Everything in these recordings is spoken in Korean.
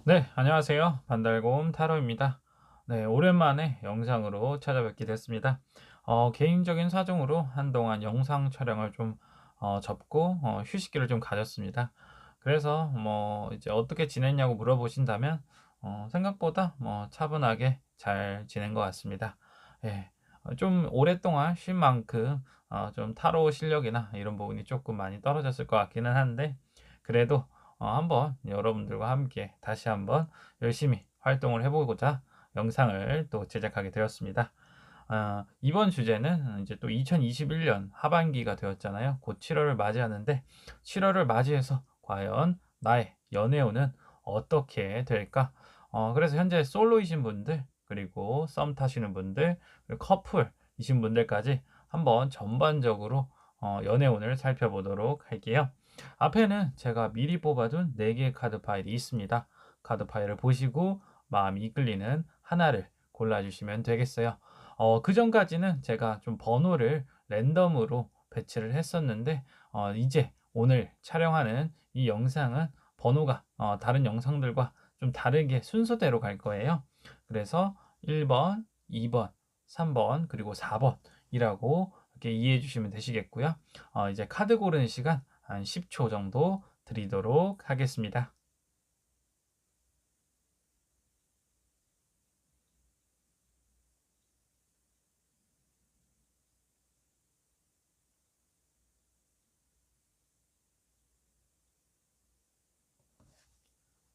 네, 안녕하세요. 반달곰 타로입니다. 네, 오랜만에 영상으로 찾아뵙게 됐습니다. 개인적인 사정으로 한동안 영상 촬영을 좀 접고 휴식기를 좀 가졌습니다. 그래서 뭐 이제 어떻게 지냈냐고 물어보신다면 생각보다 뭐 차분하게 잘 지낸 것 같습니다. 예, 좀 오랫동안 쉰 만큼 좀 타로 실력이나 이런 부분이 조금 많이 떨어졌을 것 같기는 한데 그래도 한번 여러분들과 함께 다시 한번 열심히 활동을 해 보고자 영상을 또 제작하게 되었습니다. 이번 주제는 이제 또 2021년 하반기가 되었잖아요. 곧 7 월을 맞이하는데 7 월을 맞이해서 과연 나의 연애운은 어떻게 될까? 그래서 현재 솔로이신 분들 그리고 썸 타시는 분들 그리고 커플이신 분들까지 한번 전반적으로 연애운을 살펴보도록 할게요. 앞에는 제가 미리 뽑아둔 4 개의 카드 파일이 있습니다. 카드 파일을 보시고 마음이 이끌리는 하나를 골라주시면 되겠어요. 그전까지는 제가 좀 번호를 랜덤으로 배치를 했었는데 이제 오늘 촬영하는 이 영상은 번호가 다른 영상들과 좀 다르게 순서대로 갈 거예요. 그래서 1 번, 2 번, 3번 그리고 4 번이라고 이렇게 이해해 주시면 되시겠고요. 이제 카드 고르는 시간 한 10초 정도 드리도록 하겠습니다.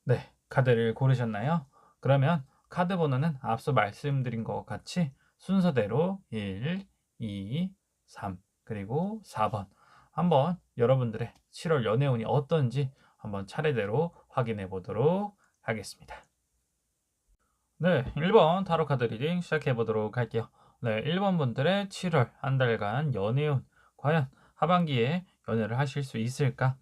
네. 카드를 고르셨나요? 그러면 카드 번호는 앞서 말씀드린 것 같이 순서대로 1, 2, 3 그리고 4번 한번 여러분들의 7월 연애운이 어떤지 한번 차례대로 확인해 보도록 하겠습니다. 네. 1번 타로 카드 리딩 시작해 보도록 할게요. 네. 1번 분들의 7월 한 달간 연애운 과연 하반기에 연애를 하실 수 있을까?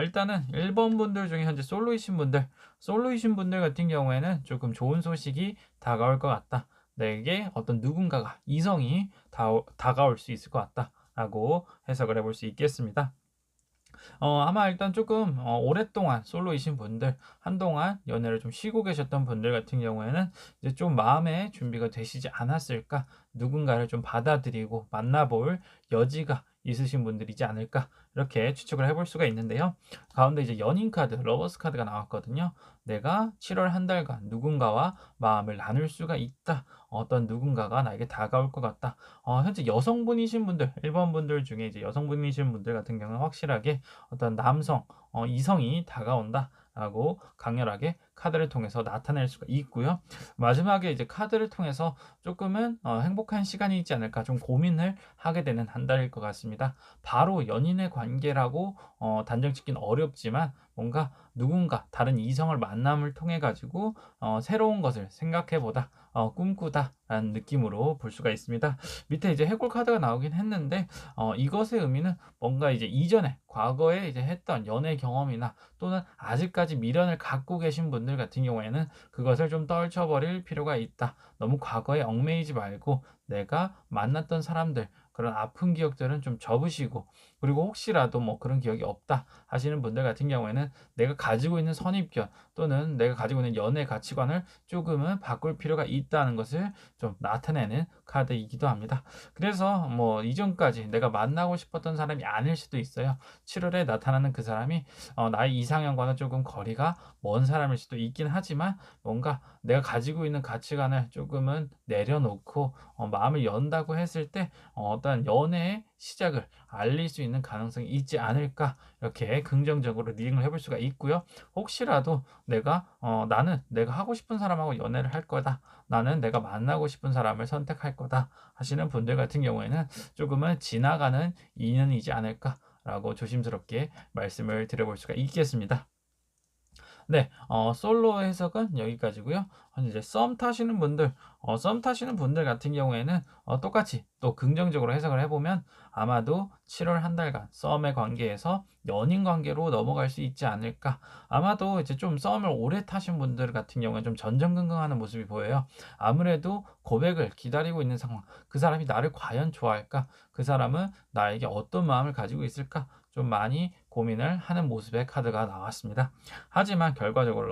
일단은 1번 분들 중에 현재 솔로이신 분들 같은 경우에는 조금 좋은 소식이 다가올 것 같다. 내게 어떤 누군가가 이성이 다가올 수 있을 것 같다라고 해석을 해볼 수 있겠습니다. 아마 일단 조금 오랫동안 솔로이신 분들 한동안 연애를 좀 쉬고 계셨던 분들 같은 경우에는 이제 좀 마음의 준비가 되시지 않았을까? 누군가를 좀 받아들이고 만나볼 여지가 있으신 분들이지 않을까? 이렇게 추측을 해볼 수가 있는데요. 가운데 이제 연인 카드, 러버스 카드가 나왔거든요. 내가 7월 한 달간 누군가와 마음을 나눌 수가 있다. 어떤 누군가가 나에게 다가올 것 같다. 현재 여성분이신 분들, 1번 분들 중에 이제 여성분이신 분들 같은 경우는 확실하게 어떤 남성, 이성이 다가온다라고 강렬하게 카드를 통해서 나타낼 수가 있고요. 마지막에 이제 카드를 통해서 조금은 행복한 시간이 있지 않을까 좀 고민을 하게 되는 한 달일 것 같습니다. 바로 연인의 관계라고 단정 짓기는 어렵지만 뭔가 누군가 다른 이성을 만남을 통해 가지고 새로운 것을 생각해 보다, 꿈꾸다라는 느낌으로 볼 수가 있습니다. 밑에 이제 해골 카드가 나오긴 했는데 이것의 의미는 뭔가 이제 이전에 과거에 이제 했던 연애 경험이나 또는 아직까지 미련을 갖고 계신 분들 같은 경우에는 그것을 좀 떨쳐버릴 필요가 있다. 너무 과거에 얽매이지 말고 내가 만났던 사람들 그런 아픈 기억들은 좀 접으시고 그리고 혹시라도 뭐 그런 기억이 없다 하시는 분들 같은 경우에는 내가 가지고 있는 선입견 또는 내가 가지고 있는 연애 가치관을 조금은 바꿀 필요가 있다는 것을 좀 나타내는 카드이기도 합니다. 그래서 뭐 이전까지 내가 만나고 싶었던 사람이 아닐 수도 있어요. 7 월에 나타나는 그 사람이 나의 이상형과는 조금 거리가 먼 사람일 수도 있긴 하지만 뭔가 내가 가지고 있는 가치관을 조금은 내려놓고 마음을 연다고 했을 때 어떤 연애의 시작을 알릴 수 있는 가능성이 있지 않을까 이렇게 긍정적으로 리딩을 해볼 수가 있고요. 혹시라도 내가 '나는 내가 하고 싶은 사람하고 연애를 할 거다. 나는 내가 만나고 싶은 사람을 선택할 거다.' 하시는 분들 같은 경우에는 조금은 '지나가는 인연이지 않을까.'라고 조심스럽게 말씀을 드려볼 수가 있겠습니다. 네. 솔로 해석은 여기까지고요. 이제 썸 타시는 분들 같은 경우에는 똑같이 또 긍정적으로 해석을 해 보면 아마도 7월 한 달간 썸의 관계에서 연인 관계로 넘어갈 수 있지 않을까. 아마도 이제 좀 썸을 오래 타신 분들 같은 경우에는 좀 전전긍긍하는 모습이 보여요. 아무래도 고백을 기다리고 있는 상황. '그 사람이 나를 과연 좋아할까? 그 사람은 나에게 어떤 마음을 가지고 있을까?' 좀 많이 고민을 하는 모습의 카드가 나왔습니다. 하지만 결과적으로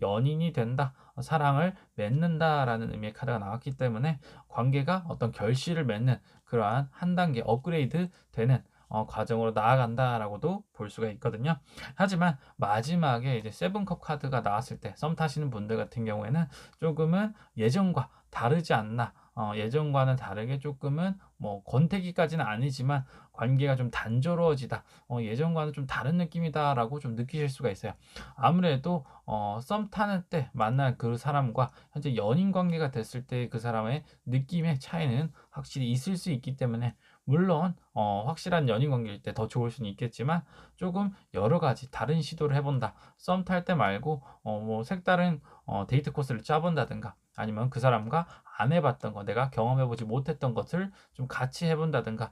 연인이 된다, 사랑을 맺는다라는 의미의 카드가 나왔기 때문에 관계가 어떤 결실을 맺는 그러한 한 단계 업그레이드 되는 과정으로 나아간다라고도 볼 수가 있거든요. 하지만 마지막에 이제 세븐컵 카드가 나왔을 때 썸 타시는 분들 같은 경우에는 조금은 예전과 다르지 않나, 예전과는 다르게 조금은 뭐 권태기까지는 아니지만 관계가 좀 단조로워지다, 예전과는 좀 다른 느낌이다라고 좀 느끼실 수가 있어요. 아무래도 썸 타는 때 만난 그 사람과 현재 연인 관계가 됐을 때 그 사람의 느낌의 차이는 확실히 있을 수 있기 때문에, 물론 확실한 연인 관계일 때 더 좋을 수는 있겠지만 조금 여러 가지 다른 시도를 해 본다. 썸 탈 때 말고 뭐 색다른 데이트 코스를 짜 본다든가, 아니면 그 사람과 안 해 봤던 거, 내가 경험해 보지 못했던 것을 좀 같이 해 본다든가,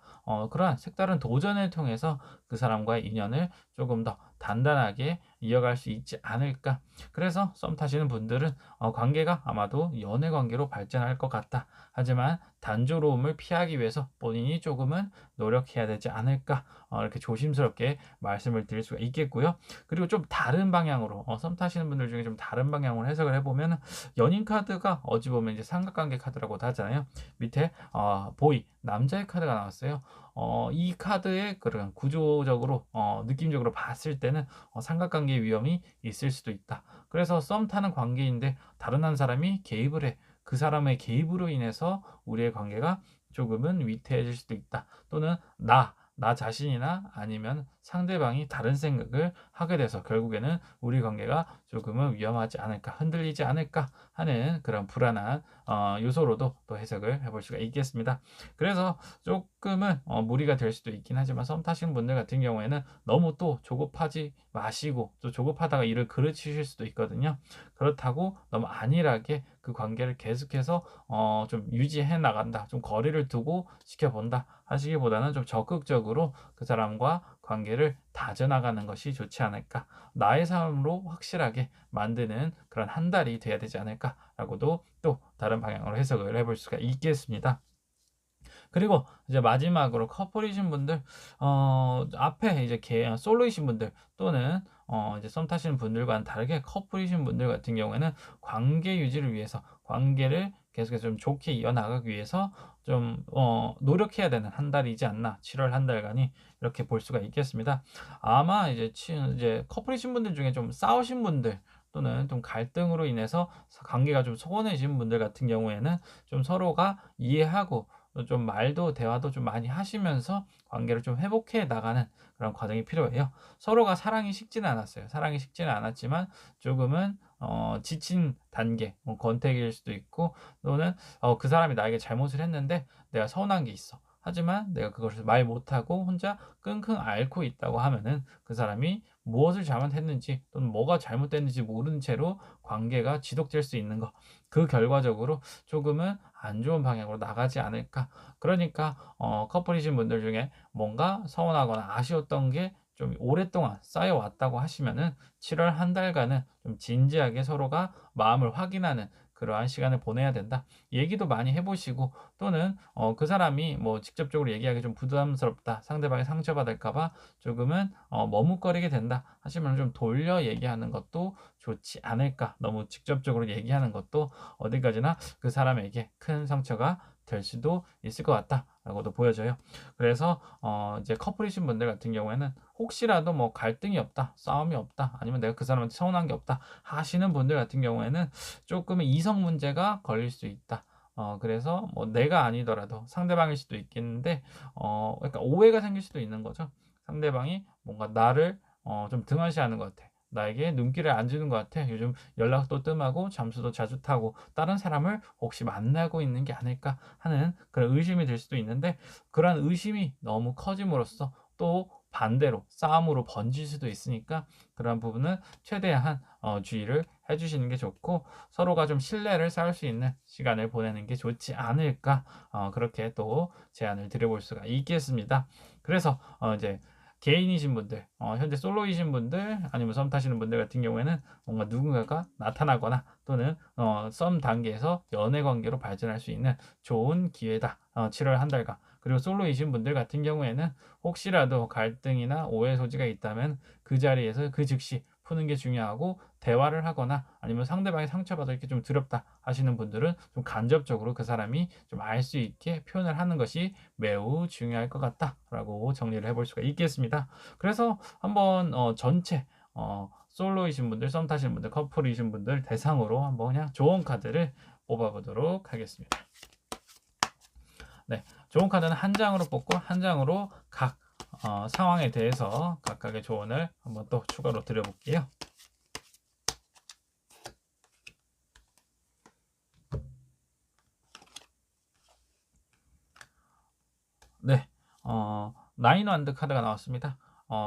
그러한 색다른 도전을 통해서 그 사람과의 인연을 조금 더 단단하게 이어갈 수 있지 않을까. 그래서 썸 타시는 분들은 관계가 아마도 연애 관계로 발전할 것 같다. 하지만 단조로움을 피하기 위해서 본인이 조금은 노력해야 되지 않을까. 이렇게 조심스럽게 말씀을 드릴 수가 있겠고요. 그리고 좀 다른 방향으로 썸 타시는 분들 중에 좀 다른 방향으로 해석을 해보면, 연인 카드가 어찌 보면 이제 삼각관계 카드라고도 하잖아요. 밑에 보이, 남자의 카드가 나왔어요. 이 카드의 그런 구조적으로 느낌적으로 봤을 때는 삼각관계의 위험이 있을 수도 있다. 그래서 썸 타는 관계인데 다른 한 사람이 개입을 해. 그 사람의 개입으로 인해서 우리의 관계가 조금은 위태해질 수도 있다. 또는 나 자신이나 아니면 상대방이 다른 생각을 하게 돼서 결국에는 우리 관계가 조금은 위험하지 않을까, 흔들리지 않을까 하는 그런 불안한 요소로도 또 해석을 해볼 수가 있겠습니다. 그래서 조금은 무리가 될 수도 있긴 하지만, 썸 타시는 분들 같은 경우에는 너무 또 조급하지 마시고, 또 조급하다가 일을 그르치실 수도 있거든요. 그렇다고 너무 안일하게 그 관계를 계속해서 좀 유지해 나간다, 좀 거리를 두고 지켜본다 하시기보다는 좀 적극적으로 그 사람과 관계를 다져나가는 것이 좋지 않을까. 나의 삶으로 확실하게 만드는 그런 한 달이 돼야 되지 않을까라고도 또 다른 방향으로 해석을 해볼 수가 있겠습니다. 그리고 이제 마지막으로 커플이신 분들, 앞에 이제 솔로이신 분들, 또는 이제 썸 타시는 분들과는 다르게 커플이신 분들 같은 경우에는 관계 유지를 위해서, 관계를 계속해서 좀 좋게 이어나가기 위해서 좀 노력해야 되는 한 달이지 않나, 7월 한 달간이, 이렇게 볼 수가 있겠습니다. 아마 이제 커플이신 분들 중에 좀 싸우신 분들, 또는 좀 갈등으로 인해서 관계가 좀 소원해진 분들 같은 경우에는 좀 서로가 이해하고 좀 말도 대화도 좀 많이 하시면서 관계를 좀 회복해 나가는 그런 과정이 필요해요. 서로가 사랑이 식지는 않았어요. 사랑이 식지는 않았지만 조금은 지친 단계, 뭐 권태기일 수도 있고, 또는 그 사람이 나에게 잘못을 했는데 내가 서운한 게 있어. 하지만 내가 그것을 말 못하고 혼자 끙끙 앓고 있다고 하면은, 그 사람이 무엇을 잘못했는지 또는 뭐가 잘못됐는지 모른 채로 관계가 지속될 수 있는 거. 그 결과적으로 조금은 안 좋은 방향으로 나가지 않을까. 그러니까 커플이신 분들 중에 뭔가 서운하거나 아쉬웠던 게 좀 오랫동안 쌓여왔다고 하시면은, 7월 한 달간은 좀 진지하게 서로가 마음을 확인하는 그러한 시간을 보내야 된다. 얘기도 많이 해 보시고, 또는 그 사람이 뭐 직접적으로 얘기하기 좀 부담스럽다, 상대방이 상처받을까 봐 조금은 머뭇거리게 된다 하시면 좀 돌려 얘기하는 것도 좋지 않을까. 너무 직접적으로 얘기하는 것도 어디까지나 그 사람에게 큰 상처가 될 수도 있을 것 같다라고도 보여져요. 그래서 이제 커플이신 분들 같은 경우에는 혹시라도 뭐 갈등이 없다, 싸움이 없다, 아니면 내가 그 사람한테 서운한 게 없다 하시는 분들 같은 경우에는 조금은 이성 문제가 걸릴 수 있다. 그래서 뭐 내가 아니더라도 상대방일 수도 있겠는데, 약간 오해가 생길 수도 있는 거죠. 상대방이 뭔가 나를 좀 등한시하는 것 같아. 나에게 눈길을 안 주는 것 같아. 요즘 연락도 뜸하고 잠수도 자주 타고 다른 사람을 혹시 만나고 있는 게 아닐까 하는 그런 의심이 들 수도 있는데, 그런 의심이 너무 커짐으로써 또 반대로 싸움으로 번질 수도 있으니까, 그런 부분은 최대한 주의를 해 주시는 게 좋고, 서로가 좀 신뢰를 쌓을 수 있는 시간을 보내는 게 좋지 않을까, 그렇게 또 제안을 드려 볼 수가 있겠습니다. 그래서 이제 개인이신 분들, 현재 솔로이신 분들, 아니면 썸 타시는 분들 같은 경우에는 뭔가 누군가가 나타나거나, 또는 썸 단계에서 연애 관계로 발전할 수 있는 좋은 기회다. 7월 한 달간. 그리고 솔로이신 분들 같은 경우에는 혹시라도 갈등이나 오해 소지가 있다면 그 자리에서 그 즉시 푸는 게 중요하고, 대화를 하거나 아니면 상대방이 상처받아 이렇게 좀 두렵다 하시는 분들은 좀 간접적으로 그 사람이 좀 알 수 있게 표현을 하는 것이 매우 중요할 것 같다라고 정리를 해볼 수가 있겠습니다. 그래서 한번 전체 솔로이신 분들, 썸 타시는 분들, 커플이신 분들 대상으로 한번 그냥 조언 카드를 뽑아 보도록 하겠습니다. 네, 조언 카드는 한 장으로 뽑고 한 장으로 각 상황에 대해서 각각의 조언을 한번 또 추가로 드려볼게요. 네, 나인 완드 카드가 나왔습니다.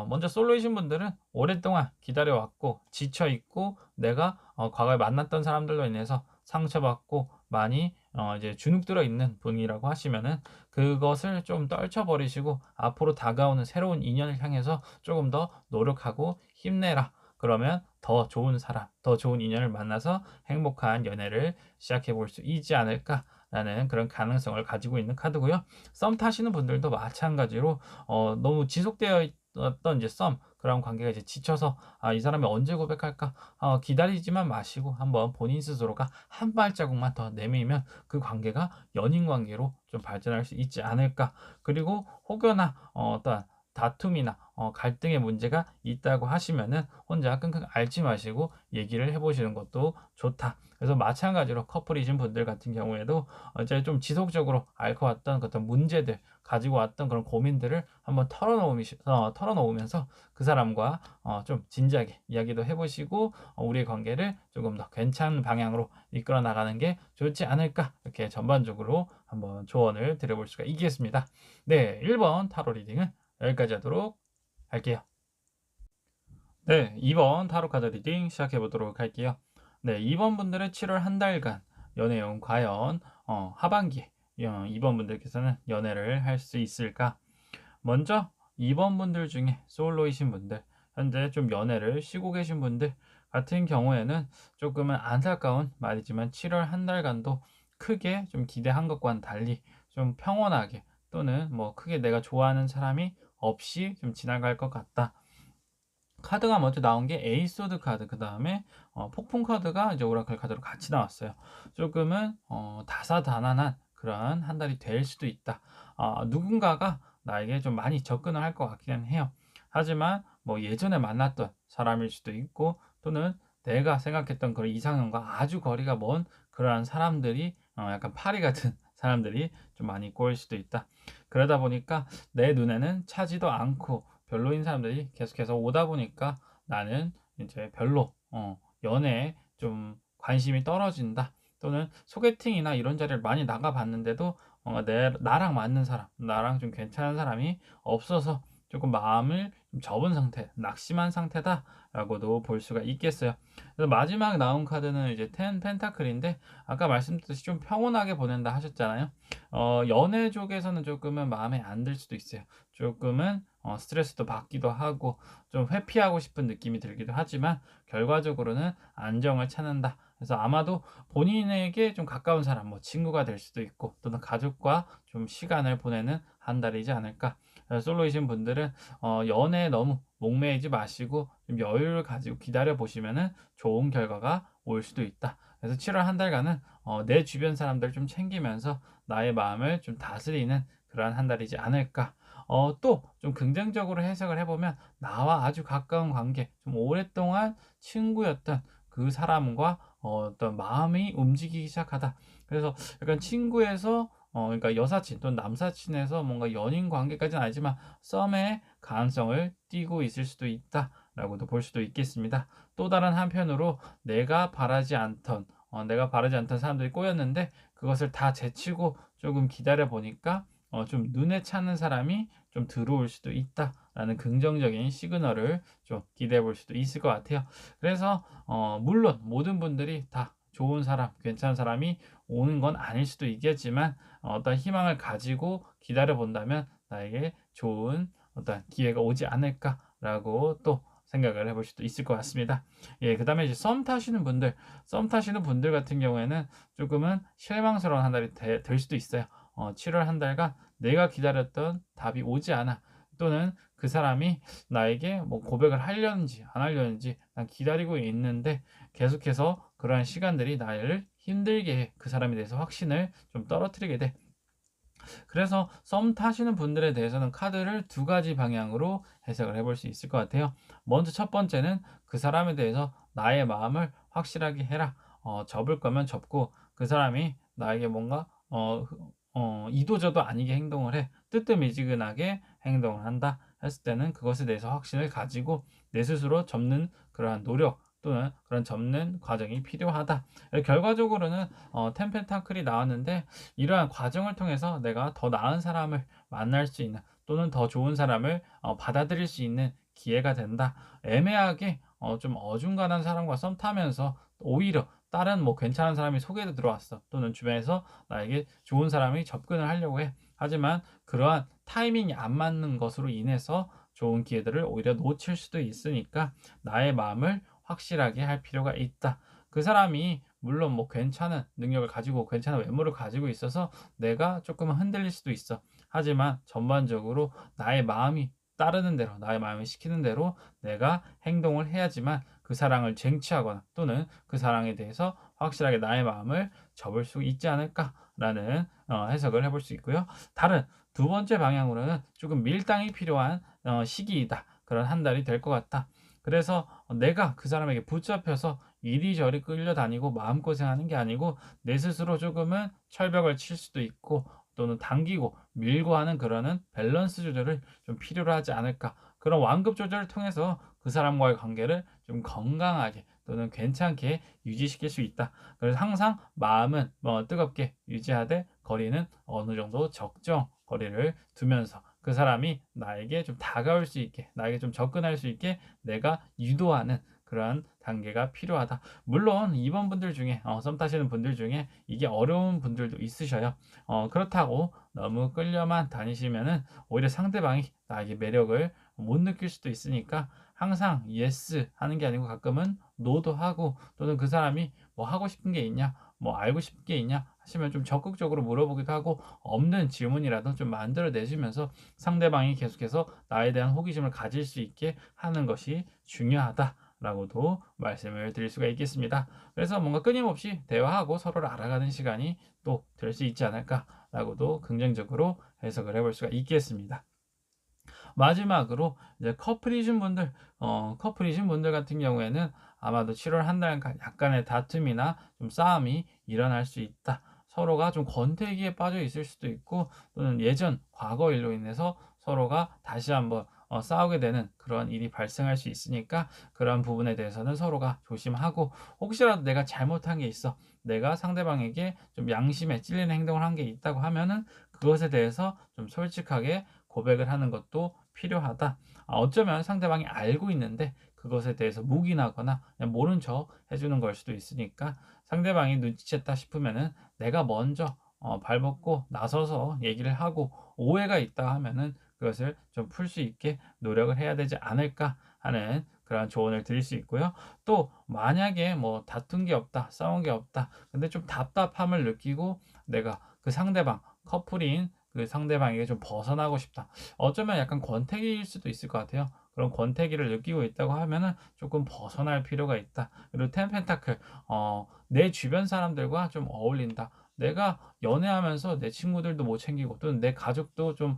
먼저 솔로이신 분들은 오랫동안 기다려왔고 지쳐있고 내가 과거에 만났던 사람들로 인해서 상처받고 많이 이제 주눅들어 있는 분이라고 하시면은 그것을 좀 떨쳐버리시고 앞으로 다가오는 새로운 인연을 향해서 조금 더 노력하고 힘내라. 그러면 더 좋은 사람, 더 좋은 인연을 만나서 행복한 연애를 시작해 볼 수 있지 않을까라는 그런 가능성을 가지고 있는 카드고요. 썸 타시는 분들도 마찬가지로 너무 지속되어 있던 이제 썸 그런 관계가 이제 지쳐서 '아 이 사람이 언제 고백할까?' 기다리지만 마시고 한번 본인 스스로가 한 발자국만 더 내밀면 그 관계가 연인 관계로 좀 발전할 수 있지 않을까. 그리고 혹여나 어떤 다툼이나 갈등의 문제가 있다고 하시면은 혼자 끙끙 앓지 마시고 얘기를 해 보시는 것도 좋다. 그래서 마찬가지로 커플이신 분들 같은 경우에도 이제 좀 지속적으로 앓고 왔던 그 어떤 문제들, 가지고 왔던 그런 고민들을 한번 털어놓으면서 그 사람과 좀 진지하게 이야기도 해 보시고 우리의 관계를 조금 더 괜찮은 방향으로 이끌어 나가는 게 좋지 않을까. 이렇게 전반적으로 한번 조언을 드려 볼 수가 있겠습니다. 네, 1번 타로 리딩은 여기까지 하도록 할게요. 네, 2번 타로 카드 리딩 시작해 보도록 할게요. 네, 2번 분들의 7월 한 달간 연애운 과연 하반기에 2번 분들께서는 연애를 할 수 있을까? 먼저 2번 분들 중에 솔로이신 분들, 현재 좀 연애를 쉬고 계신 분들 같은 경우에는 조금은 안타까운 말이지만 7월 한 달간도 크게 좀 기대한 것과는 달리 좀 평온하게 또는 뭐 크게 내가 좋아하는 사람이 없이 좀 지나갈 것 같다. 카드가 먼저 나온 게 에이소드 카드, 그다음에 폭풍 카드가 이제 오라클 카드로 같이 나왔어요. 조금은 다사다난한 그러한 한 달이 될 수도 있다. 누군가가 나에게 좀 많이 접근을 할 것 같기는 해요. 하지만 뭐 예전에 만났던 사람일 수도 있고 또는 내가 생각했던 그런 이상형과 아주 거리가 먼 그러한 사람들이 약간 파리 같은 사람들이 좀 많이 꼬일 수도 있다. 그러다 보니까 내 눈에는 차지도 않고 별로인 사람들이 계속해서 오다 보니까 나는 이제 별로 연애에 좀 관심이 떨어진다. 또는 소개팅이나 이런 자리를 많이 나가 봤는데도 내 나랑 맞는 사람, 나랑 좀 괜찮은 사람이 없어서 조금 마음을 좀 접은 상태, 낙심한 상태다라고도 볼 수가 있겠어요. 그래서 마지막 나온 카드는 이제 텐 펜타클인데 아까 말씀드렸듯이 좀 평온하게 보낸다 하셨잖아요. 연애 쪽에서는 조금은 마음에 안 들 수도 있어요. 조금은 스트레스도 받기도 하고 좀 회피하고 싶은 느낌이 들기도 하지만 결과적으로는 안정을 찾는다. 그래서 아마도 본인에게 좀 가까운 사람, 뭐 친구가 될 수도 있고 또는 가족과 좀 시간을 보내는 한 달이지 않을까. 솔로이신 분들은 연애에 너무 목매이지 마시고 좀 여유를 가지고 기다려 보시면은 좋은 결과가 올 수도 있다. 그래서 7월 한 달간은 내 주변 사람들 좀 챙기면서 나의 마음을 좀 다스리는 그러한 한 달이지 않을까. 또 좀 긍정적으로 해석을 해보면 나와 아주 가까운 관계, 좀 오랫동안 친구였던 그 사람과 어떤 마음이 움직이기 시작하다. 그래서 약간 친구에서 그러니까 여사친 또는 남사친에서 뭔가 연인 관계까지는 아니지만 썸의 가능성을 띠고 있을 수도 있다라고도 볼 수도 있겠습니다. 또 다른 한편으로 내가 바라지 않던 사람들이 꼬였는데 그것을 다 제치고 조금 기다려 보니까 좀 눈에 차는 사람이 좀 들어올 수도 있다라는 긍정적인 시그널을 좀 기대해 볼 수도 있을 것 같아요. 그래서 물론 모든 분들이 다 좋은 사람, 괜찮은 사람이 오는 건 아닐 수도 있겠지만 어떤 희망을 가지고 기다려 본다면 나에게 좋은 어떤 기회가 오지 않을까라고 또 생각을 해볼 수도 있을 것 같습니다. 예, 그다음에 이제 썸 타시는 분들 같은 경우에는 조금은 실망스러운 한 달이 될 수도 있어요. 7월 한 달간 내가 기다렸던 답이 오지 않아 또는 그 사람이 나에게 뭐 고백을 하려는지 안 하려는지 난 기다리고 있는데 계속해서 그러한 시간들이 나를 힘들게 해. 그 사람에 대해서 확신을 좀 떨어뜨리게 돼. 그래서 썸 타시는 분들에 대해서는 카드를 두 가지 방향으로 해석을 해볼 수 있을 것 같아요. 먼저 첫 번째는 그 사람에 대해서 나의 마음을 확실하게 해라. 접을 거면 접고 그 사람이 나에게 뭔가 이도저도 아니게 행동을 해. 뜨뜻미지근하게 행동을 한다 했을 때는 그것에 대해서 확신을 가지고 내 스스로 접는 그러한 노력 또는 그런 접는 과정이 필요하다. 결과적으로는 텐펜타클이 나왔는데 이러한 과정을 통해서 내가 더 나은 사람을 만날 수 있는 또는 더 좋은 사람을 받아들일 수 있는 기회가 된다. 애매하게 좀 어중간한 사람과 썸 타면서 오히려 다른 뭐 괜찮은 사람이 소개도 들어왔어. 또는 주변에서 나에게 좋은 사람이 접근을 하려고 해. 하지만 그러한 타이밍이 안 맞는 것으로 인해서 좋은 기회들을 오히려 놓칠 수도 있으니까 나의 마음을 확실하게 할 필요가 있다. 그 사람이 물론 뭐 괜찮은 능력을 가지고 괜찮은 외모를 가지고 있어서 내가 조금은 흔들릴 수도 있어. 하지만 전반적으로 나의 마음이 따르는 대로, 나의 마음이 시키는 대로 내가 행동을 해야지만 그 사랑을 쟁취하거나 또는 그 사랑에 대해서 확실하게 나의 마음을 접을 수 있지 않을까라는 해석을 해볼 수 있고요. 다른 두 번째 방향으로는 조금 밀당이 필요한 시기이다. 그런 한 달이 될 것 같다. 그래서 내가 그 사람에게 붙잡혀서 이리저리 끌려다니고 마음고생하는 게 아니고 내 스스로 조금은 철벽을 칠 수도 있고 또는 당기고 밀고 하는 그러는 밸런스 조절을 좀 필요로 하지 않을까. 그런 완급 조절을 통해서 그 사람과의 관계를 좀 건강하게 또는 괜찮게 유지시킬 수 있다. 그래서 항상 마음은 뜨겁게 유지하되 거리는 어느 정도 적정 거리를 두면서 그 사람이 나에게 좀 다가올 수 있게, 나에게 좀 접근할 수 있게 내가 유도하는 그러한 단계가 필요하다. 물론 이번 분들 중에 썸 타시는 분들 중에 이게 어려운 분들도 있으셔요. 그렇다고 너무 끌려만 다니시면은 오히려 상대방이 나에게 매력을 못 느낄 수도 있으니까 항상 예스 하는 게 아니고 가끔은 노도 하고 또는 그 사람이 뭐 하고 싶은 게 있냐, 뭐 알고 싶은 게 있냐 하시면 좀 적극적으로 물어보기도 하고 없는 질문이라도 좀 만들어 내주면서 상대방이 계속해서 나에 대한 호기심을 가질 수 있게 하는 것이 중요하다라고도 말씀을 드릴 수가 있겠습니다. 그래서 뭔가 끊임없이 대화하고 서로를 알아가는 시간이 또 될 수 있지 않을까라고도 긍정적으로 해석을 해볼 수가 있겠습니다. 마지막으로 이제 커플이신 분들 같은 경우에는 아마도 7월 한 달간 약간의 다툼이나 좀 싸움이 일어날 수 있다. 서로가 좀 권태기에 빠져 있을 수도 있고 또는 예전 과거 일로 인해서 서로가 다시 한번 싸우게 되는 그런 일이 발생할 수 있으니까 그런 부분에 대해서는 서로가 조심하고 혹시라도 내가 잘못한 게 있어. 내가 상대방에게 좀 양심에 찔리는 행동을 한 게 있다고 하면은 그것에 대해서 좀 솔직하게 고백을 하는 것도 필요하다. 어쩌면 상대방이 알고 있는데 그것에 대해서 묵인하거나 그냥 모른 척 해주는 걸 수도 있으니까 상대방이 눈치챘다 싶으면은 내가 먼저 발벗고 나서서 얘기를 하고 오해가 있다 하면은 그것을 좀 풀 수 있게 노력을 해야 되지 않을까 하는 그런 조언을 드릴 수 있고요. 또 만약에 뭐 다툰 게 없다, 싸운 게 없다. 근데 좀 답답함을 느끼고 내가 그 상대방 커플인 그 상대방에게 좀 벗어나고 싶다. 어쩌면 약간 권태기일 수도 있을 것 같아요. 그런 권태기를 느끼고 있다고 하면은 조금 벗어날 필요가 있다. 그리고 텐 펜타클, 내 주변 사람들과 좀 어울린다. 내가 연애하면서 내 친구들도 못 챙기고 또는 내 가족도 좀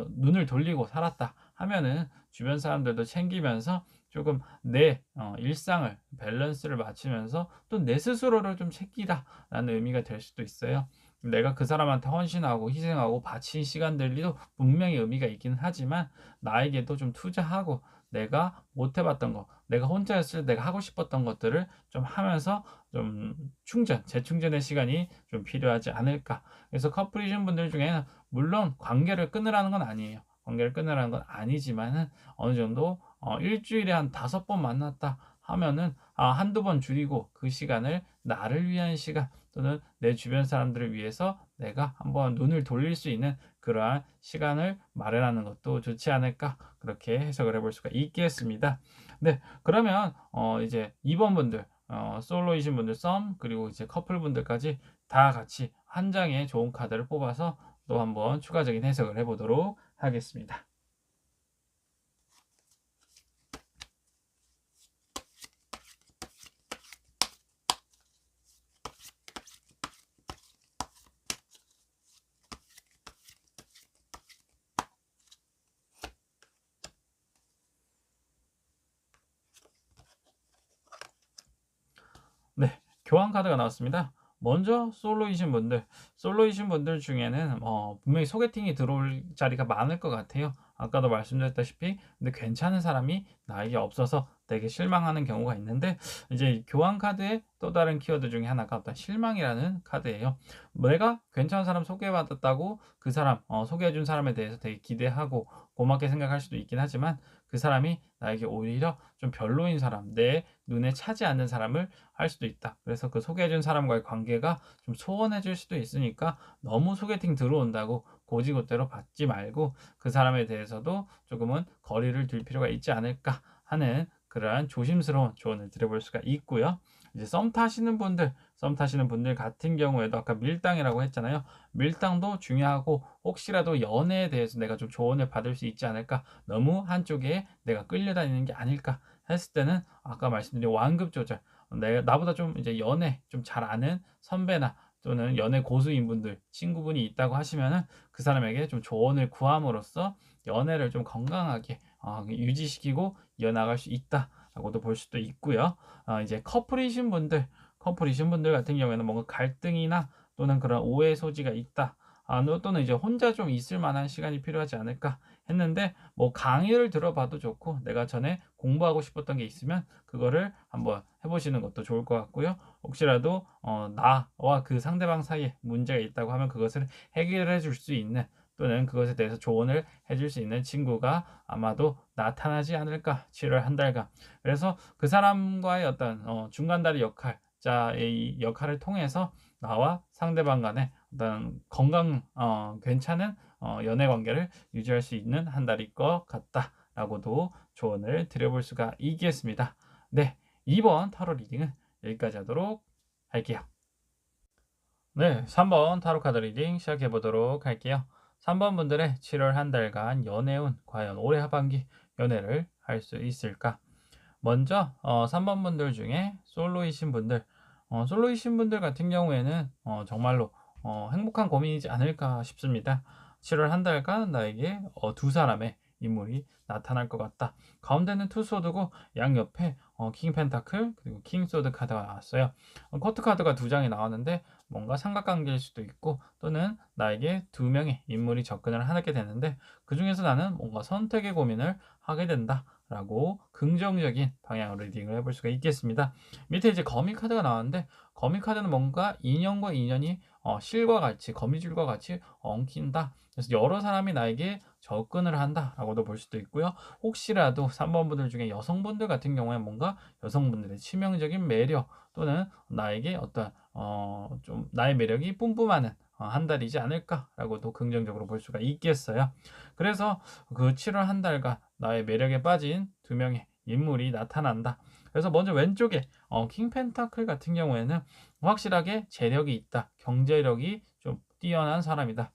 눈을 돌리고 살았다 하면은 주변 사람들도 챙기면서 조금 내 일상을 밸런스를 맞추면서 또 내 스스로를 좀 챙기다라는 의미가 될 수도 있어요. 내가 그 사람한테 헌신하고 희생하고 바친 시간들도 분명히 의미가 있기는 하지만 나에게도 좀 투자하고 내가 못 해봤던 거, 내가 혼자였을 때 내가 하고 싶었던 것들을 좀 하면서 좀 재충전의 시간이 좀 필요하지 않을까. 그래서 커플이신 분들 중에는 물론 관계를 끊으라는 건 아니에요. 관계를 끊으라는 건 아니지만은 어느 정도 일주일에 한 5번 만났다 하면은 한두 번 줄이고 그 시간을 나를 위한 시간 또는 내 주변 사람들을 위해서 내가 한번 눈을 돌릴 수 있는 그러한 시간을 마련하는 것도 좋지 않을까 그렇게 해석을 해볼 수가 있겠습니다. 네, 그러면 이제 2번 분들 솔로이신 분들 썸 그리고 이제 커플 분들까지 다 같이 한 장의 좋은 카드를 뽑아서 또 한번 추가적인 해석을 해보도록 하겠습니다. 교환 카드가 나왔습니다. 먼저 솔로이신 분들 중에는 분명히 소개팅이 들어올 자리가 많을 것 같아요. 아까도 말씀드렸다시피 근데 괜찮은 사람이 나에게 없어서 되게 실망하는 경우가 있는데, 이제 교환 카드의 또 다른 키워드 중에 하나가 어떤 실망이라는 카드예요. 내가 괜찮은 사람 소개받았다고 그 사람 소개해 준 사람에 대해서 되게 기대하고 고맙게 생각할 수도 있긴 하지만, 그 사람이 나에게 오히려 좀 별로인 사람, 내 눈에 차지 않는 사람을 할 수도 있다. 그래서 그 소개해 준 사람과의 관계가 좀 소원해질 수도 있으니까 너무 소개팅 들어온다고 고지고대로 받지 말고 그 사람에 대해서도 조금은 거리를 둘 필요가 있지 않을까 하는 그러한 조심스러운 조언을 드려볼 수가 있고요. 이제 썸 타시는 분들 같은 경우에도 아까 밀당이라고 했잖아요. 밀당도 중요하고, 혹시라도 연애에 대해서 내가 좀 조언을 받을 수 있지 않을까, 너무 한쪽에 내가 끌려다니는 게 아닐까 했을 때는 아까 말씀드린 완급 조절, 나보다 좀 이제 연애 좀 잘 아는 선배나 또는 연애 고수인 분들, 친구분이 있다고 하시면은 그 사람에게 좀 조언을 구함으로써 연애를 좀 건강하게 유지시키고 이어나갈 수 있다라고도 볼 수도 있고요. 이제 커플이신 분들 같은 경우에는 뭔가 갈등이나 또는 그런 오해 소지가 있다. 또는 이제 혼자 좀 있을 만한 시간이 필요하지 않을까 했는데, 뭐 강의를 들어봐도 좋고 내가 전에 공부하고 싶었던 게 있으면 그거를 한번 해보시는 것도 좋을 것 같고요. 혹시라도 나와 그 상대방 사이에 문제가 있다고 하면 그것을 해결해 줄 수 있는, 또는 그것에 대해서 조언을 해줄 수 있는 친구가 아마도 나타나지 않을까, 7월 한 달간. 그래서 그 사람과의 어떤 중간다리 역할자의 역할을 통해서 나와 상대방 간의 어떤 괜찮은 연애 관계를 유지할 수 있는 한 달일 것 같다라고도 조언을 드려볼 수가 있겠습니다. 네, 이번 타로 리딩은 여기까지 하도록 할게요. 네, 3번 타로 카드 리딩 시작해 보도록 할게요. 3번 분들의 7월 한 달간 연애운, 과연 올해 하반기 연애를 할 수 있을까? 먼저 3번 분들 중에 솔로이신 분들 같은 경우에는 정말로 행복한 고민이지 않을까 싶습니다. 7월 한 달간 나에게 두 사람의 인물이 나타날 것 같다. 가운데는 투소드고 양옆에 킹 펜타클 그리고 킹 소드 카드가 나왔어요. 커트 카드가 두 장이 나왔는데 뭔가 삼각관계일 수도 있고, 또는 나에게 두 명의 인물이 접근을 하게 되는데 그 중에서 나는 뭔가 선택의 고민을 하게 된다 라고 긍정적인 방향으로 리딩을 해볼 수가 있겠습니다. 밑에 이제 거미 카드가 나왔는데, 거미 카드는 뭔가 인연과 인연이 실과 같이, 거미줄과 같이 엉킨다. 그래서 여러 사람이 나에게 접근을 한다라고도 볼 수도 있고요. 혹시라도 3번 분들 중에 여성분들 같은 경우에 뭔가 여성분들의 치명적인 매력, 또는 나에게 어떤 좀 나의 매력이 뿜뿜하는 한 달이지 않을까라고도 긍정적으로 볼 수가 있겠어요. 그래서 그 7월 한 달간 나의 매력에 빠진 두 명의 인물이 나타난다. 그래서 먼저 왼쪽에 킹 펜타클 같은 경우에는 확실하게 재력이 있다. 경제력이 좀 뛰어난 사람이다.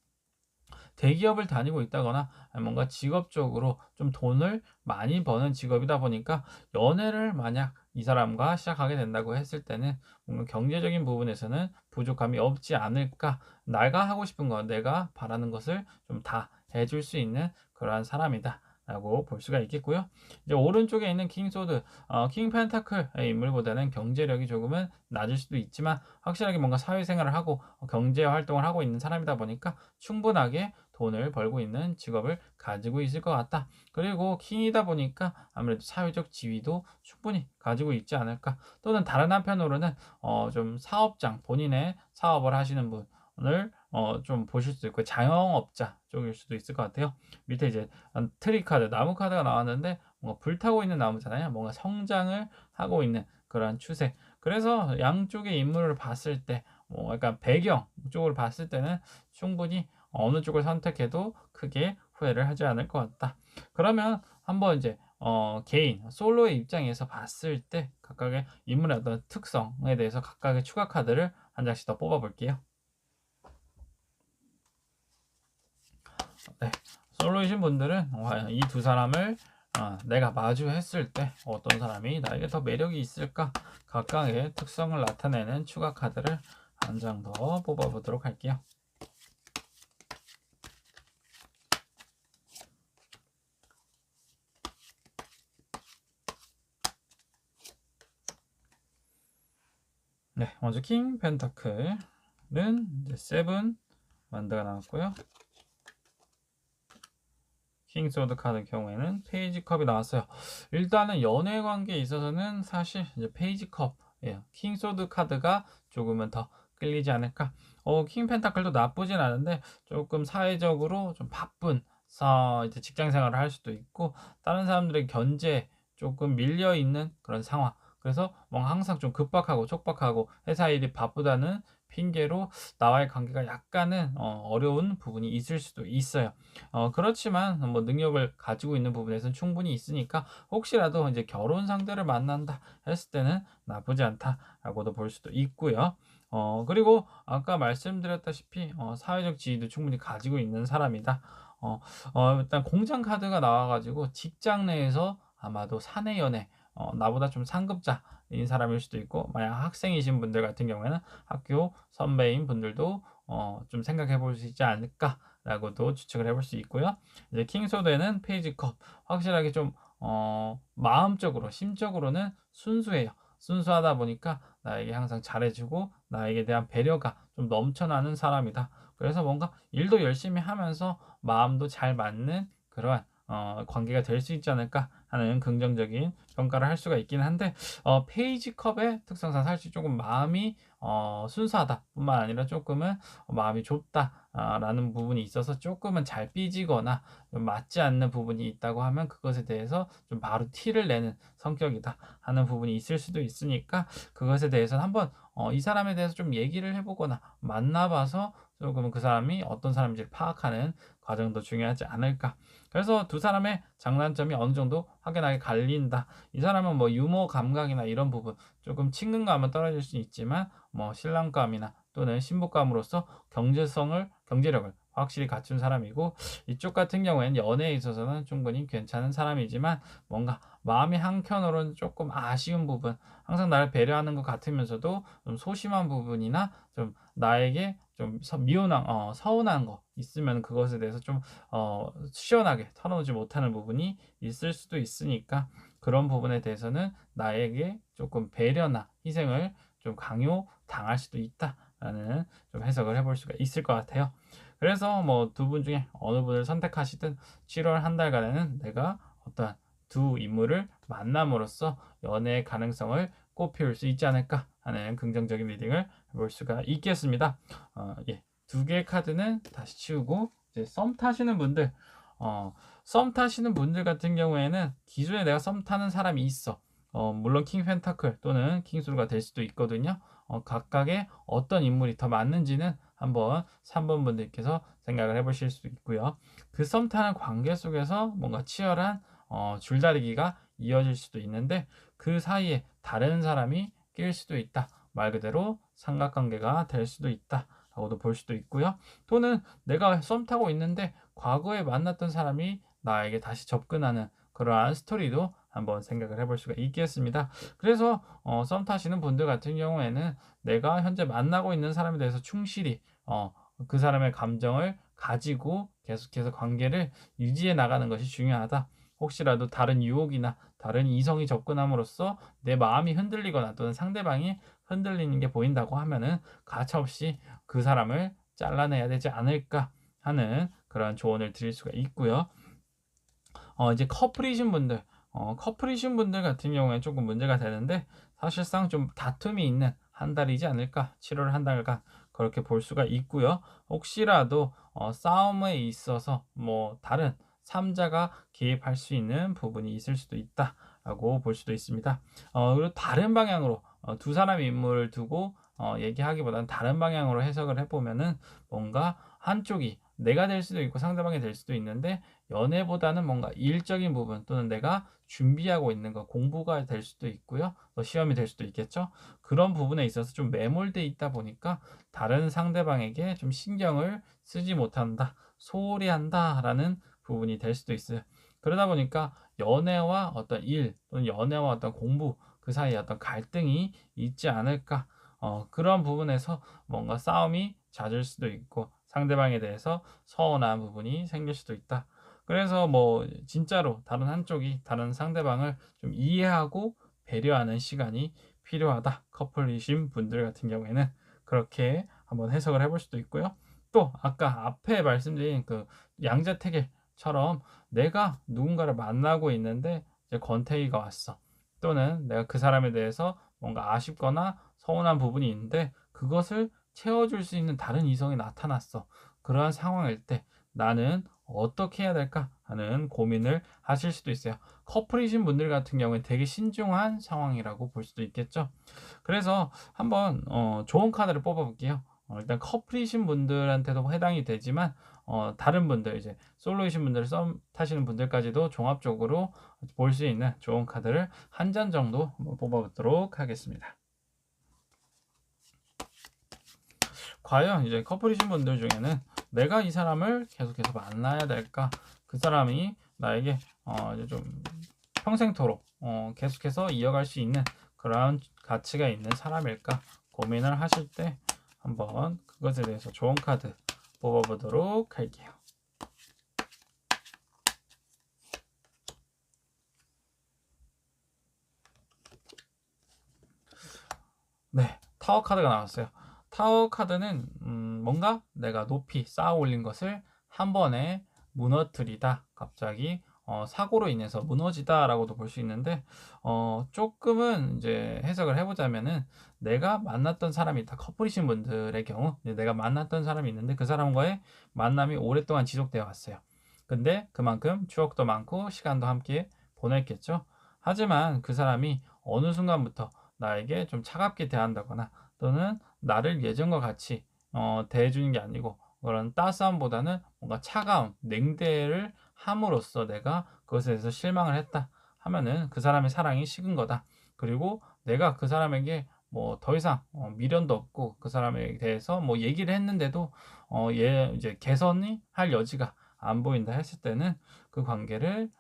대기업을 다니고 있다거나 뭔가 직업적으로 좀 돈을 많이 버는 직업이다 보니까, 연애를 만약 이 사람과 시작하게 된다고 했을 때는 뭔가 경제적인 부분에서는 부족함이 없지 않을까. 내가 하고 싶은 거, 내가 바라는 것을 좀 다 해줄 수 있는 그러한 사람이다 라고 볼 수가 있겠고요. 이제 오른쪽에 있는 킹소드, 킹 펜타클의 인물보다는 경제력이 조금은 낮을 수도 있지만, 확실하게 뭔가 사회생활을 하고 경제 활동을 하고 있는 사람이다 보니까 충분하게 돈을 벌고 있는 직업을 가지고 있을 것 같다. 그리고 킹이다 보니까 아무래도 사회적 지위도 충분히 가지고 있지 않을까. 또는 다른 한편으로는 좀 사업장, 본인의 사업을 하시는 분을 좀 보실 수 있고, 자영업자 쪽일 수도 있을 것 같아요. 밑에 이제 트리 카드, 나무 카드가 나왔는데 뭔가 불타고 있는 나무잖아요. 뭔가 성장을 하고 있는 그러한 추세. 그래서 양쪽의 인물을 봤을 때 약간 배경 쪽을 봤을 때는 충분히 어느 쪽을 선택해도 크게 후회를 하지 않을 것 같다. 그러면 한번 이제 개인 솔로의 입장에서 봤을 때 각각의 인물의 어떤 특성에 대해서 각각의 추가 카드를 한 장씩 더 뽑아 볼게요. 네, 솔로이신 분들은 이 두 사람을 내가 마주했을 때 어떤 사람이 나에게 더 매력이 있을까, 각각의 특성을 나타내는 추가 카드를 한 장 더 뽑아 보도록 할게요. 네, 먼저 킹 펜타클은 이제 세븐 완드가 나왔고요. 킹 소드 카드 경우에는 페이지 컵이 나왔어요. 일단은 연애 관계에 있어서는 사실 이제 페이지 컵이에요. 킹 소드 카드가 조금은 더 끌리지 않을까. 킹 펜타클도 나쁘진 않은데 조금 사회적으로 좀 바쁜 이제 직장 생활을 할 수도 있고 다른 사람들의 견제에 조금 밀려 있는 그런 상황. 그래서 뭔가 항상 좀 급박하고 촉박하고 회사 일이 바쁘다는 핑계로 나와의 관계가 약간은 어려운 부분이 있을 수도 있어요. 그렇지만 뭐 능력을 가지고 있는 부분에서는 충분히 있으니까 혹시라도 이제 결혼 상대를 만난다 했을 때는 나쁘지 않다라고도 볼 수도 있고요. 그리고 아까 말씀드렸다시피 사회적 지위도 충분히 가지고 있는 사람이다. 어 일단 공장 카드가 나와 가지고 직장 내에서 아마도 사내 연애 나보다 좀 상급자인 사람일 수도 있고 만약 학생이신 분들 같은 경우에는 학교 선배인 분들도 좀 생각해 볼 수 있지 않을까라고도 추측을 해볼 수 있고요. 이제 킹소드에는 페이지 컵 확실하게 좀 마음적으로 심적으로는 순수해요. 순수하다 보니까 나에게 항상 잘해 주고 나에게 대한 배려가 좀 넘쳐나는 사람이다. 그래서 뭔가 일도 열심히 하면서 마음도 잘 맞는 그러한 관계가 될 수 있지 않을까 하는 긍정적인 평가를 할 수가 있긴 한데 페이지 컵의 특성상 사실 조금 마음이 순수하다 뿐만 아니라 조금은 마음이 좁다 라는 부분이 있어서 조금은 잘 삐지거나 좀 맞지 않는 부분이 있다고 하면 그것에 대해서 좀 바로 티를 내는 성격이다 하는 부분이 있을 수도 있으니까 그것에 대해서는 한번 이 사람에 대해서 좀 얘기를 해 보거나 만나 봐서 조금은 그 사람이 어떤 사람인지를 파악하는 과정도 중요하지 않을까. 그래서 두 사람의 장단점이 어느 정도 확연하게 갈린다. 이 사람은 뭐 유머 감각이나 이런 부분 조금 친근감은 떨어질 수 있지만 뭐 신랑감이나 또는 신부감으로서 경제력을 확실히 갖춘 사람이고 이쪽 같은 경우에는 연애에 있어서는 충분히 괜찮은 사람이지만 뭔가 마음이 한켠으로는 조금 아쉬운 부분 항상 나를 배려하는 것 같으면서도 좀 소심한 부분이나 좀 나에게 좀 미운한 서운한 거 있으면 그것에 대해서 좀 시원하게 털어놓지 못하는 부분이 있을 수도 있으니까 그런 부분에 대해서는 나에게 조금 배려나 희생을 좀 강요당할 수도 있다라는 좀 해석을 해볼 수가 있을 것 같아요. 그래서 뭐 두 분 중에 어느 분을 선택하시든 7월 한 달간에는 내가 어떠한 두 인물을 만남으로써 연애의 가능성을 꽃피울 수 있지 않을까 하는 긍정적인 리딩을 볼 수가 있겠습니다. 예. 두 개의 카드는 다시 치우고 이제 썸 타시는 분들 같은 경우에는 기존에 내가 썸 타는 사람이 있어. 물론 킹 펜타클 또는 킹수가 될 수도 있거든요. 각각의 어떤 인물이 더 맞는지는 한번 3번 분들께서 생각을 해보실 수도 있고요. 그 썸 타는 관계 속에서 뭔가 치열한 줄다리기가 이어질 수도 있는데 그 사이에 다른 사람이 낄 수도 있다. 말 그대로 삼각관계가 될 수도 있다. 라고도 볼 수도 있고요. 또는 내가 썸 타고 있는데 과거에 만났던 사람이 나에게 다시 접근하는 그러한 스토리도 한번 생각을 해볼 수가 있겠습니다. 그래서 썸 타시는 분들 같은 경우에는 내가 현재 만나고 있는 사람에 대해서 충실히 그 사람의 감정을 가지고 계속해서 관계를 유지해 나가는 것이 중요하다. 혹시라도 다른 유혹이나 다른 이성이 접근함으로써 내 마음이 흔들리거나 또는 상대방이 흔들리는 게 보인다고 하면은 가차없이 그 사람을 잘라내야 되지 않을까 하는 그런 조언을 드릴 수가 있고요. 이제 커플이신 분들 같은 경우에 조금 문제가 되는데 사실상 좀 다툼이 있는 한 달이지 않을까? 7월 한 달간 그렇게 볼 수가 있고요. 혹시라도 싸움에 있어서 뭐 다른 3자가 개입할 수 있는 부분이 있을 수도 있다라고 볼 수도 있습니다. 그리고 다른 방향으로 두 사람의 인물을 두고 얘기하기보다는 다른 방향으로 해석을 해보면은 뭔가 한쪽이 내가 될 수도 있고 상대방이 될 수도 있는데 연애보다는 뭔가 일적인 부분 또는 내가 준비하고 있는 거 공부가 될 수도 있고요. 또 시험이 될 수도 있겠죠. 그런 부분에 있어서 좀 매몰돼 있다 보니까 다른 상대방에게 좀 신경을 쓰지 못한다, 소홀히 한다라는 부분이 될 수도 있어요. 그러다 보니까 연애와 어떤 일 또는 연애와 어떤 공부 그 사이에 어떤 갈등이 있지 않을까. 그런 부분에서 뭔가 싸움이 잦을 수도 있고 상대방에 대해서 서운한 부분이 생길 수도 있다. 그래서 뭐 진짜로 다른 한쪽이 다른 상대방을 좀 이해하고 배려하는 시간이 필요하다. 커플이신 분들 같은 경우에는 그렇게 한번 해석을 해볼 수도 있고요. 또 아까 앞에 말씀드린 그 양자택일처럼 내가 누군가를 만나고 있는데 이제 권태기가 왔어. 또는 내가 그 사람에 대해서 뭔가 아쉽거나 서운한 부분이 있는데 그것을 채워줄 수 있는 다른 이성이 나타났어. 그러한 상황일 때 나는 어떻게 해야 될까 하는 고민을 하실 수도 있어요. 커플이신 분들 같은 경우에 되게 신중한 상황이라고 볼 수도 있겠죠. 그래서 한번 좋은 카드를 뽑아 볼게요. 일단 커플이신 분들한테도 해당이 되지만 다른 분들 이제 솔로이신 분들 썸 타시는 분들까지도 종합적으로 볼 수 있는 좋은 카드를 한 장 정도 한번 뽑아 보도록 하겠습니다. 과연 이제 커플이신 분들 중에는 내가 이 사람을 계속해서 만나야 될까? 그 사람이 나에게 이제 좀 평생토록 계속해서 이어갈 수 있는 그런 가치가 있는 사람일까? 고민을 하실 때 한번 그것에 대해서 좋은 카드 뽑아보도록 할게요. 네, 타워 카드가 나왔어요. 타워 카드는 뭔가 내가 높이 쌓아 올린 것을 한 번에 무너뜨리다. 갑자기 사고로 인해서 무너지다라고도 볼 수 있는데 조금은 이제 해석을 해보자면은 내가 만났던 사람이 있다. 커플이신 분들의 경우 내가 만났던 사람이 있는데 그 사람과의 만남이 오랫동안 지속되어 왔어요. 근데 그만큼 추억도 많고 시간도 함께 보냈겠죠. 하지만 그 사람이 어느 순간부터 나에게 좀 차갑게 대한다거나 또는 나를 예전과 같이 대해주는 게 아니고 그런 따스함보다는 뭔가 차가운 냉대를 함으로써 내가 그것에 대해서 실망을 했다 하면은 그 사람의 사랑이 식은 거다. 그리고 내가 그 사람에게 뭐 더 이상 미련도 없고 그 사람에 대해서 뭐 얘기를 했는데도 얘 이제 개선이 할 여지가 안 보인다 했을 때는 그 관계를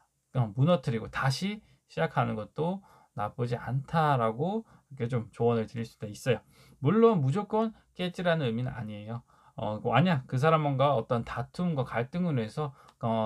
무너뜨리고 다시 시작하는 것도 나쁘지 않다라고 이렇게 좀 조언을 드릴 수도 있어요. 물론 무조건 깨지라는 의미는 아니에요. 만약 그 사람과 어떤 다툼과 갈등으로 해서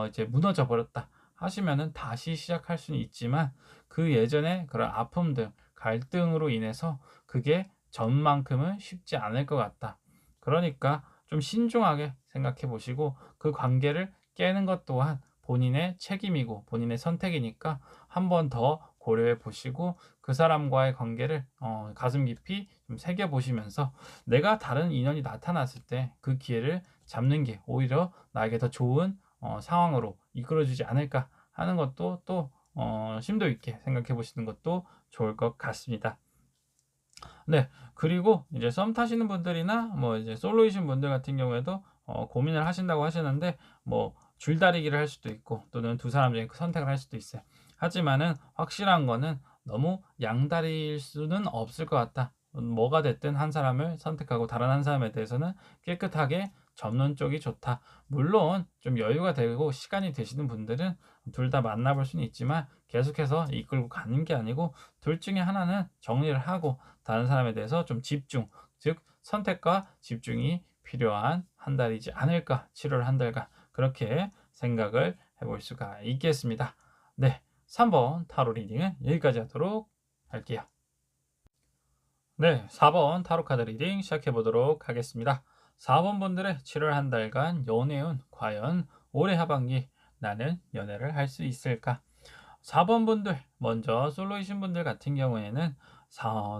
이제 무너져 버렸다 하시면은 다시 시작할 수는 있지만 그 예전에 그런 아픔들, 갈등으로 인해서 그게 전만큼은 쉽지 않을 것 같다. 그러니까 좀 신중하게 생각해 보시고 그 관계를 깨는 것 또한 본인의 책임이고 본인의 선택이니까 한 번 더 고려해 보시고 그 사람과의 관계를 가슴 깊이 좀 새겨 보시면서 내가 다른 인연이 나타났을 때 그 기회를 잡는 게 오히려 나에게 더 좋은 상황으로 이끌어 주지 않을까 하는 것도 또 심도 있게 생각해 보시는 것도 좋을 것 같습니다. 네. 그리고 이제 썸 타시는 분들이나 뭐 이제 솔로이신 분들 같은 경우에도 고민을 하신다고 하시는데 뭐 줄다리기를 할 수도 있고 또는 두 사람 중에 그 선택을 할 수도 있어요. 하지만은 확실한 거는 너무 양다리일 수는 없을 것 같다. 뭐가 됐든 한 사람을 선택하고 다른 한 사람에 대해서는 깨끗하게 접는 쪽이 좋다. 물론 좀 여유가 되고 시간이 되시는 분들은 둘 다 만나볼 수는 있지만 계속해서 이끌고 가는 게 아니고 둘 중에 하나는 정리를 하고 다른 사람에 대해서 좀 집중, 즉 선택과 집중이 필요한 한 달이지 않을까, 7월 한 달간 그렇게 생각을 해볼 수가 있겠습니다. 네, 3번 타로 리딩은 여기까지 하도록 할게요. 네, 4번 타로 카드 리딩 시작해 보도록 하겠습니다. 4번 분들의 7월 한 달간 연애운 과연 올해 하반기 나는 연애를 할 수 있을까? 4번 분들, 먼저 솔로이신 분들 같은 경우에는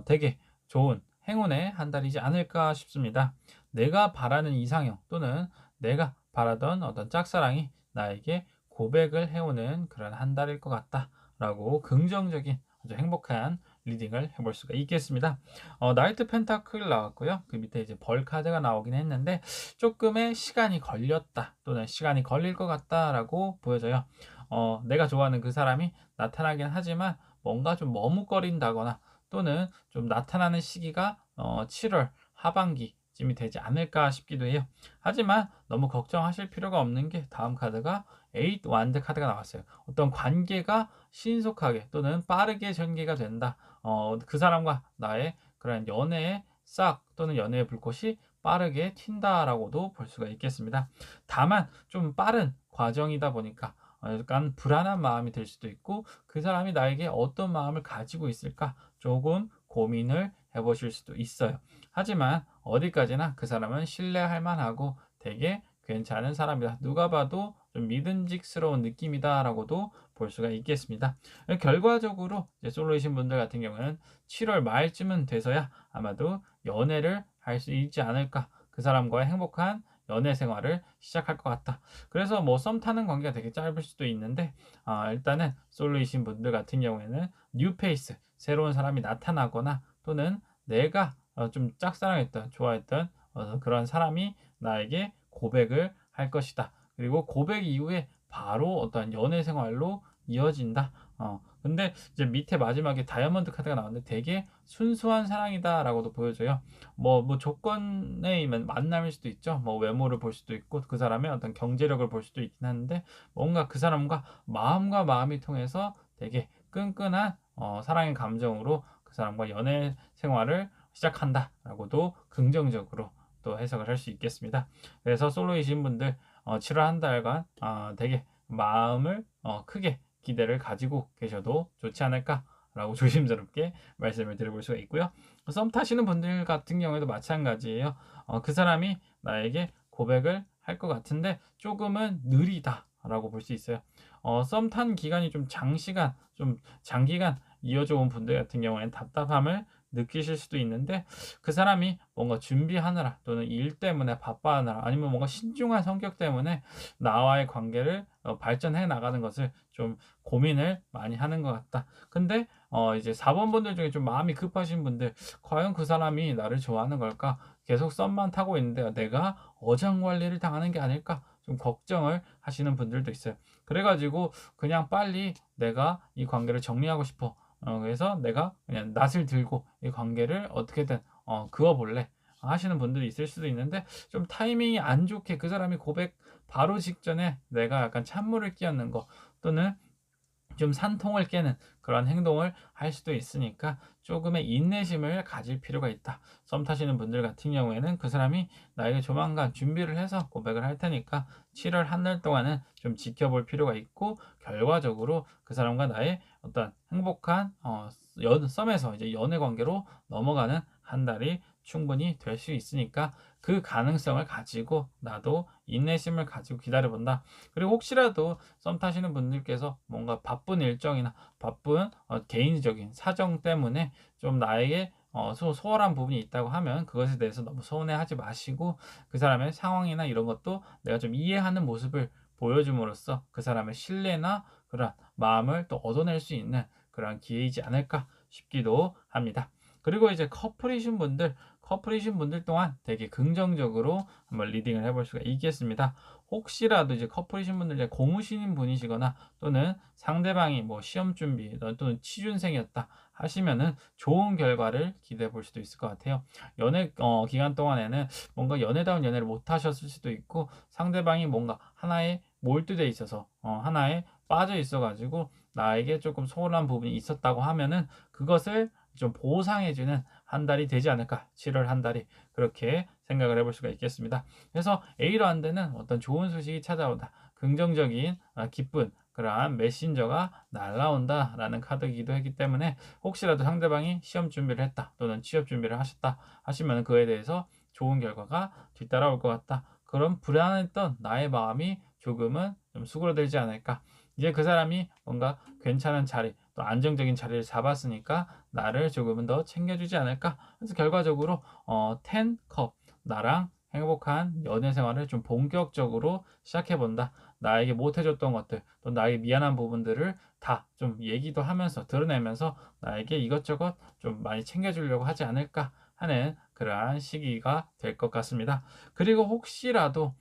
되게 좋은 행운의 한 달이지 않을까 싶습니다. 내가 바라는 이상형 또는 내가 바라던 어떤 짝사랑이 나에게 고백을 해오는 그런 한 달일 것 같다라고 긍정적인 아주 행복한 리딩을 해볼 수가 있겠습니다. 나이트 펜타클 나왔고요. 그 밑에 이제 벌 카드가 나오긴 했는데 조금의 시간이 걸렸다 또는 시간이 걸릴 것 같다라고 보여져요. 내가 좋아하는 그 사람이 나타나긴 하지만 뭔가 좀 머뭇거린다거나 또는 좀 나타나는 시기가 7월 하반기쯤이 되지 않을까 싶기도 해요. 하지만 너무 걱정하실 필요가 없는 게 다음 카드가 8 완드 카드가 나왔어요. 어떤 관계가 신속하게 또는 빠르게 전개가 된다. 그 사람과 나의 그런 연애의 싹 또는 연애의 불꽃이 빠르게 튄다라고도 볼 수가 있겠습니다. 다만 좀 빠른 과정이다 보니까 약간 불안한 마음이 들 수도 있고 그 사람이 나에게 어떤 마음을 가지고 있을까 조금 고민을 해보실 수도 있어요. 하지만 어디까지나 그 사람은 신뢰할 만하고 되게 괜찮은 사람이다. 누가 봐도 좀 믿음직스러운 느낌이다라고도 볼 수가 있겠습니다. 결과적으로 이제 솔로이신 분들 같은 경우는 7월 말쯤은 돼서야 아마도 연애를 할 수 있지 않을까. 그 사람과의 행복한 연애 생활을 시작할 것 같다. 그래서 뭐 썸 타는 관계가 되게 짧을 수도 있는데 일단은 솔로이신 분들 같은 경우에는 뉴페이스, 새로운 사람이 나타나거나 또는 내가 좀 짝사랑했던, 좋아했던 그런 사람이 나에게 고백을 할 것이다. 그리고 고백 이후에 바로 어떤 연애 생활로 이어진다. 근데 이제 밑에 마지막에 다이아몬드 카드가 나왔는데 되게 순수한 사랑이다라고도 보여줘요. 뭐 조건에 의한 만남일 수도 있죠. 뭐 외모를 볼 수도 있고 그 사람의 어떤 경제력을 볼 수도 있긴 한데 뭔가 그 사람과 마음과 마음이 통해서 되게 끈끈한 사랑의 감정으로 그 사람과 연애 생활을 시작한다라고도 긍정적으로 또 해석을 할 수 있겠습니다. 그래서 솔로이신 분들 7월 한 달간 되게 마음을 크게 기대를 가지고 계셔도 좋지 않을까라고 조심스럽게 말씀을 드려볼 수가 있고요. 썸 타시는 분들 같은 경우에도 마찬가지예요. 그 사람이 나에게 고백을 할 것 같은데 조금은 느리다라고 볼 수 있어요. 썸 탄 기간이 좀 장기간 이어져 온 분들 같은 경우에는 답답함을 느끼실 수도 있는데 그 사람이 뭔가 준비하느라 또는 일 때문에 바빠하느라 아니면 뭔가 신중한 성격 때문에 나와의 관계를 발전해 나가는 것을 좀 고민을 많이 하는 것 같다. 근데 이제 4번 분들 중에 좀 마음이 급하신 분들 과연 그 사람이 나를 좋아하는 걸까? 계속 썸만 타고 있는데 내가 어장관리를 당하는 게 아닐까? 좀 걱정을 하시는 분들도 있어요. 그래 가지고 그냥 빨리 내가 이 관계를 정리하고 싶어. 그래서 내가 그냥 낯을 들고 이 관계를 어떻게든 그어 볼래. 하시는 분들이 있을 수도 있는데 좀 타이밍이 안 좋게 그 사람이 고백 바로 직전에 내가 약간 찬물을 끼얹는 거 또는 좀 산통을 깨는 그런 행동을 할 수도 있으니까 조금의 인내심을 가질 필요가 있다. 썸 타시는 분들 같은 경우에는 그 사람이 나에게 조만간 준비를 해서 고백을 할 테니까 7월 한 달 동안은 좀 지켜볼 필요가 있고 결과적으로 그 사람과 나의 어떤 행복한 썸에서 이제 연애 관계로 넘어가는 한 달이 충분히 될 수 있으니까 그 가능성을 가지고 나도 인내심을 가지고 기다려본다. 그리고 혹시라도 썸 타시는 분들께서 뭔가 바쁜 일정이나 바쁜 개인적인 사정 때문에 좀 나에게 소홀한 부분이 있다고 하면 그것에 대해서 너무 서운해하지 마시고 그 사람의 상황이나 이런 것도 내가 좀 이해하는 모습을 보여줌으로써 그 사람의 신뢰나 그런 마음을 또 얻어낼 수 있는 그런 기회이지 않을까 싶기도 합니다. 그리고 이제 커플이신 분들 또한 되게 긍정적으로 한번 리딩을 해볼 수가 있겠습니다. 혹시라도 이제 커플이신 분들 중에 고무신인 분이시거나 또는 상대방이 뭐 시험 준비 또는 취준생이었다 하시면은 좋은 결과를 기대해 볼 수도 있을 것 같아요. 연애 기간 동안에는 뭔가 연애다운 연애를 못 하셨을 수도 있고 상대방이 뭔가 하나에 몰두돼 있어서 하나에 빠져 있어 가지고 나에게 조금 소홀한 부분이 있었다고 하면은 그것을 좀 보상해주는 한 달이 되지 않을까. 7월 한 달이 그렇게 생각을 해볼 수가 있겠습니다. 그래서 A로 안 되는 어떤 좋은 소식이 찾아온다. 긍정적인 기쁜 그러한 메신저가 날라온다라는 카드이기도 했기 때문에 혹시라도 상대방이 시험 준비를 했다 또는 취업 준비를 하셨다 하시면 그에 대해서 좋은 결과가 뒤따라올 것 같다. 그런 불안했던 나의 마음이 조금은 좀 수그러들지 않을까. 이제 그 사람이 뭔가 괜찮은 자리 또 안정적인 자리를 잡았으니까 나를 조금은 더 챙겨주지 않을까. 그래서 결과적으로 10컵 나랑 행복한 연애 생활을 좀 본격적으로 시작해 본다. 나에게 못 해줬던 것들 또 나에게 미안한 부분들을 다 좀 얘기도 하면서 드러내면서 나에게 이것저것 좀 많이 챙겨주려고 하지 않을까 하는 그러한 시기가 될 것 같습니다. 그리고 혹시라도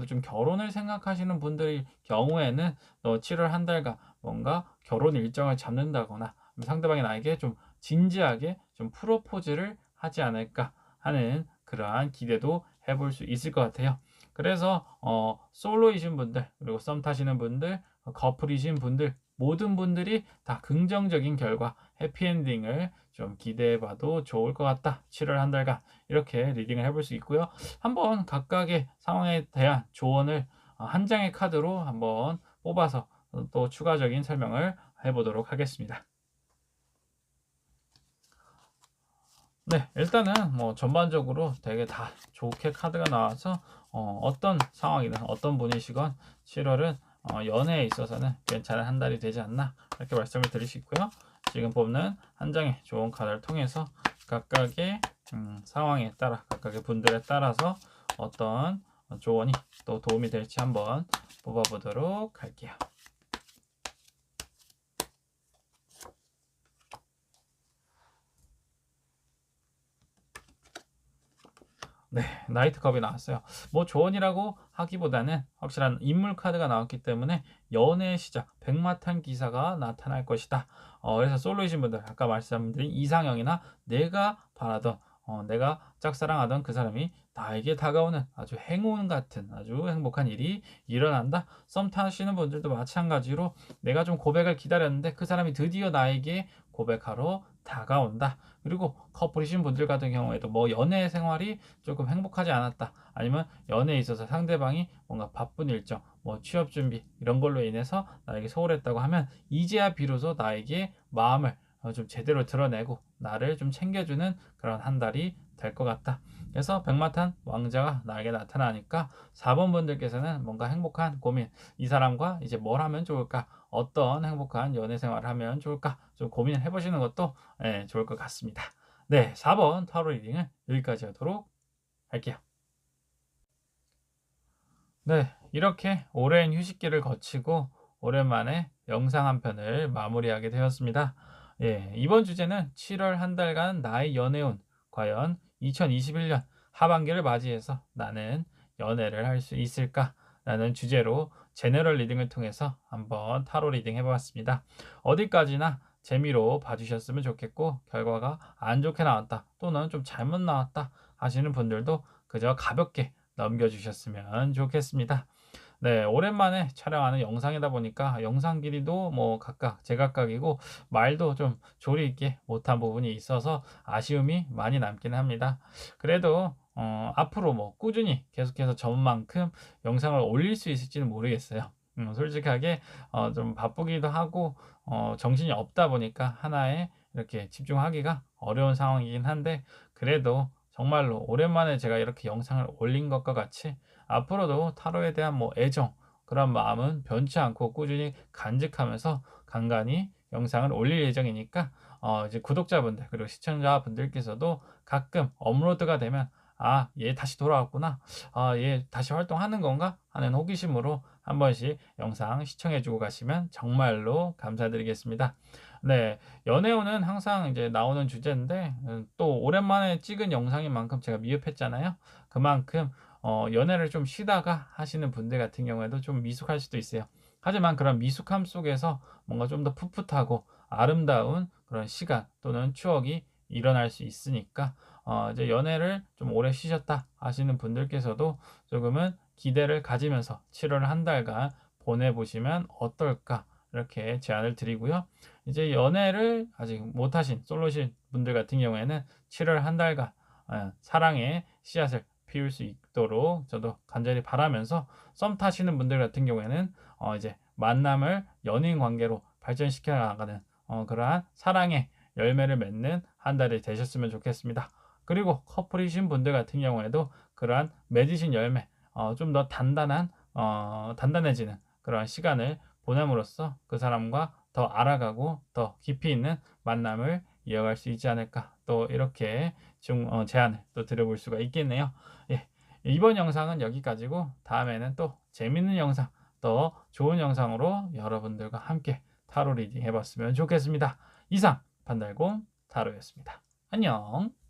좀 결혼을 생각하시는 분들의 경우에는 7월 한 달간 뭔가 결혼 일정을 잡는다거나 상대방이 나에게 좀 진지하게 좀 프로포즈를 하지 않을까 하는 그러한 기대도 해볼 수 있을 것 같아요. 그래서 솔로이신 분들 그리고 썸 타시는 분들 커플이신 분들 모든 분들이 다 긍정적인 결과 해피엔딩을 좀 기대해 봐도 좋을 것 같다. 7월 한 달간 이렇게 리딩을 해볼 수 있고요. 한번 각각의 상황에 대한 조언을 한 장의 카드로 한번 뽑아서 또 추가적인 설명을 해보도록 하겠습니다. 네. 일단은 뭐 전반적으로 되게 다 좋게 카드가 나와서 어떤 상황이든 어떤 분이시건 7 월은 연애에 있어서는 괜찮은 한 달이 되지 않나 이렇게 말씀을 드릴 수 있고요. 지금 뽑는 한 장의 좋은 카드를 통해서 각각의 상황에 따라 각각의 분들에 따라서 어떤 조언이 또 도움이 될지 한번 뽑아 보도록 할게요. 네. 나이트컵이 나왔어요. 뭐 조언이라고 하기보다는 확실한 인물 카드가 나왔기 때문에 연애의 시작, 백마탄 기사가 나타날 것이다. 그래서 솔로이신 분들 아까 말씀드린 이상형이나 내가 바라던 내가 짝사랑하던 그 사람이 나에게 다가오는 아주 행운 같은 아주 행복한 일이 일어난다. 썸 타시는 분들도 마찬가지로 내가 좀 고백을 기다렸는데 그 사람이 드디어 나에게 고백하러 다가온다. 그리고 커플이신 분들 같은 경우에도 뭐 연애 생활이 조금 행복하지 않았다. 아니면 연애에 있어서 상대방이 뭔가 바쁜 일정, 뭐 취업 준비 이런 걸로 인해서 나에게 소홀했다고 하면 이제야 비로소 나에게 마음을 좀 제대로 드러내고 나를 좀 챙겨주는 그런 한 달이 될 것 같다. 그래서 백마탄 왕자가 나에게 나타나니까 4번 분들께서는 뭔가 행복한 고민, 이 사람과 이제 뭘 하면 좋을까? 어떤 행복한 연애 생활을 하면 좋을까? 좀 고민을 해보시는 것도 좋을 것 같습니다. 네, 4번 타로 리딩은 여기까지 하도록 할게요. 네, 이렇게 오랜 휴식기를 거치고 오랜만에 영상 한 편을 마무리하게 되었습니다. 예, 이번 주제는 7월 한 달간 나의 연애운, 과연 2021년 하반기를 맞이해서 나는 연애를 할 수 있을까? 라는 주제로 제너럴 리딩을 통해서 한번 타로 리딩 해보았습니다. 어디까지나 재미로 봐주셨으면 좋겠고, 결과가 안 좋게 나왔다, 또는 좀 잘못 나왔다 하시는 분들도 그저 가볍게 넘겨주셨으면 좋겠습니다. 네, 오랜만에 촬영하는 영상이다 보니까 영상 길이도 뭐 각각 제각각이고 말도 좀 조리 있게 못한 부분이 있어서 아쉬움이 많이 남긴 합니다. 그래도 앞으로 뭐 꾸준히 계속해서 전만큼 영상을 올릴 수 있을지는 모르겠어요. 솔직하게 좀 바쁘기도 하고 정신이 없다 보니까 하나에 이렇게 집중하기가 어려운 상황이긴 한데, 그래도 정말로 오랜만에 제가 이렇게 영상을 올린 것과 같이 앞으로도 타로에 대한 뭐 애정, 그런 마음은 변치 않고 꾸준히 간직하면서 간간히 영상을 올릴 예정이니까 이제 구독자분들 그리고 시청자분들께서도 가끔 업로드가 되면 얘 다시 돌아왔구나. 얘 다시 활동하는 건가? 하는 호기심으로 한 번씩 영상 시청해 주고 가시면 정말로 감사드리겠습니다. 네. 연애운은 항상 이제 나오는 주제인데 또 오랜만에 찍은 영상인 만큼 제가 미흡했잖아요. 그만큼 연애를 좀 쉬다가 하시는 분들 같은 경우에도 좀 미숙할 수도 있어요. 하지만 그런 미숙함 속에서 뭔가 좀 더 풋풋하고 아름다운 그런 시간 또는 추억이 일어날 수 있으니까 이제 연애를 좀 오래 쉬셨다 하시는 분들께서도 조금은 기대를 가지면서 7월 한 달간 보내보시면 어떨까 이렇게 제안을 드리고요. 이제 연애를 아직 못하신 솔로신 분들 같은 경우에는 7월 한 달간 사랑의 씨앗을 피울 수 있도록 저도 간절히 바라면서, 썸 타시는 분들 같은 경우에는 이제 만남을 연인 관계로 발전시켜 나가는 그러한 사랑의 열매를 맺는 한 달이 되셨으면 좋겠습니다. 그리고 커플이신 분들 같은 경우에도 그러한 맺으신 열매 좀 더 단단해지는 그러한 시간을 보냄으로써 그 사람과 더 알아가고 더 깊이 있는 만남을 이어갈 수 있지 않을까, 또 이렇게 제안을 또 드려볼 수가 있겠네요. 예, 이번 영상은 여기까지고 다음에는 또 재밌는 영상, 또 좋은 영상으로 여러분들과 함께 타로 리딩 해봤으면 좋겠습니다. 이상 반달곰 타로였습니다. 안녕.